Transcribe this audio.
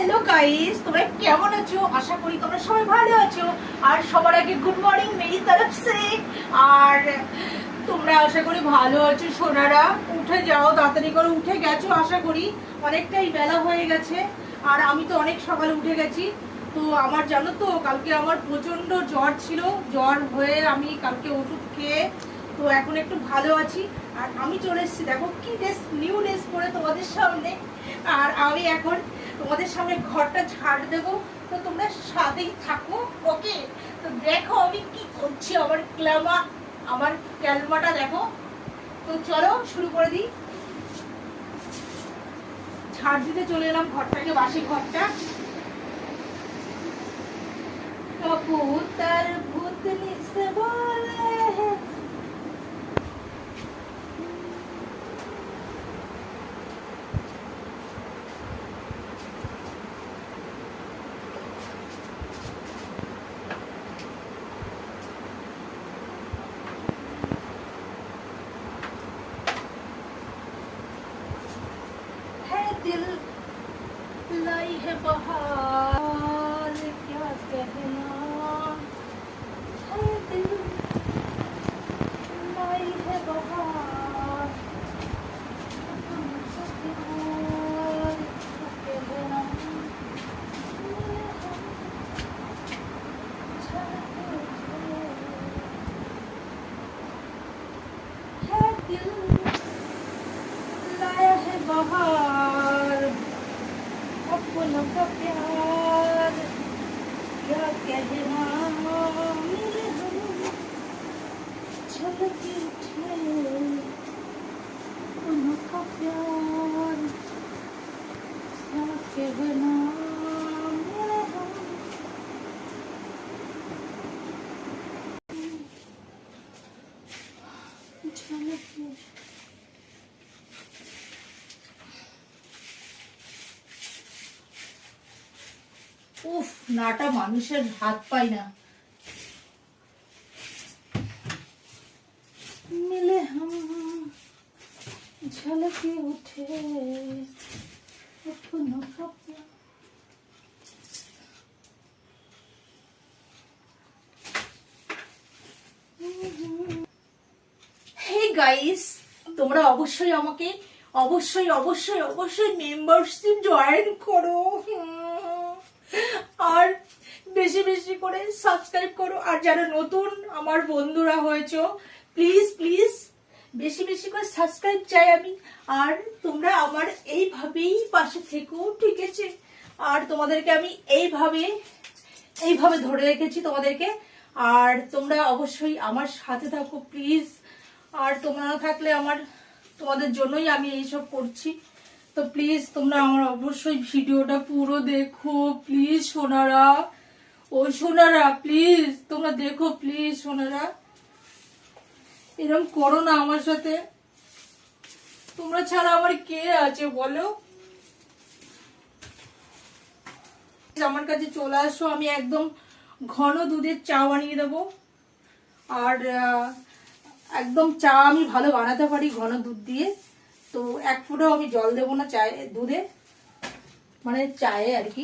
Hello guys, তোমরা কেমন আছো? আশা করি তোমরা সবাই ভালো আছো। আর সবার আগে গুড মর্নিং মেরি তরফ সে। আর তোমরা আশা করি ভালো আছো সোনারা। উঠে যাও, তাড়াতাড়ি করে উঠে গেছো আশা করি। অনেকটাই বেলা হয়ে গেছে আর আমি তো অনেক সকালে উঠে গেছি। তো আমার জানো তো কালকে আমার প্রচন্ড জ্বর ছিল, জ্বর হয়ে আমি কালকে ওষুধ খেয়ে তো এখন একটু ভালো আছি। আর আমি চলে এসেছি, দেখো কি ড্রেস, নিউ ড্রেস পরে তোমাদের সামনে। আর আমি এখন তোমাদের সামনে ঘরটা ঝাড় দেবো, তো তোমরা সাথেই থাকো, ওকে? তো দেখো আমি কি করছি, আমার ক্যালমাটা দেখো। তো চলো শুরু করে দিই। ঝাড় দিতে চলে এলাম ঘরটাকে, বাসি ঘরটা। কবুতর ভূতনি সে বলে दिल लाई है बहार, क्या कहना है दिल लाई है बहार, है दिल लाया है बहार, अपनों का प्यार, क्या कहना मेरे हम छलके उठे, अपनों का प्यार, क्या कहना मेरे हम छलके। উফ, নাটা মানুষের হাত পায় না। মিলে হাম ঝলকে উঠে अपनों का प्यार। হে গাইস, তোমরা অবশ্যই আমাকে অবশ্যই অবশ্যই অবশ্যই মেম্বারশিপ জয়েন করো আর বেশি বেশি করে সাবস্ক্রাইব করো। আর যারা নতুন আমার বন্ধুরা হয়েছো, প্লিজ প্লিজ বেশি বেশি করে সাবস্ক্রাইব চাই আমি। আর তোমরা আমার এইভাবেই পাশে থেকো, ঠিক আছে? আর তোমাদেরকে আমি এইভাবে ধরে রেখেছি তোমাদেরকে। আর তোমরা অবশ্যই আমার সাথে থাকো প্লিজ। আর তোমরা না থাকলে তোমাদের জন্যই আমি এইসব করছি। তো প্লিজ তোমরা আমার অবশ্যই ভিডিওটা পুরো দেখো please Sonara. O Sonara please তোমরা দেখো প্লিজ সোনারা, এরকম করো না আমার সাথে। তোমরা ছাড়া আমার কে আছে বলো? আমার কাছে চলে আসো, আমি একদম ঘন দুধের চা বানিয়ে দেবো। আর একদম চা আমি ভালো বানাতে পারি ঘন দুধ দিয়ে। তো এক ফোঁটাও আমি জল দেবো না চায়ে, দুধে মানে চায়ে আর কি।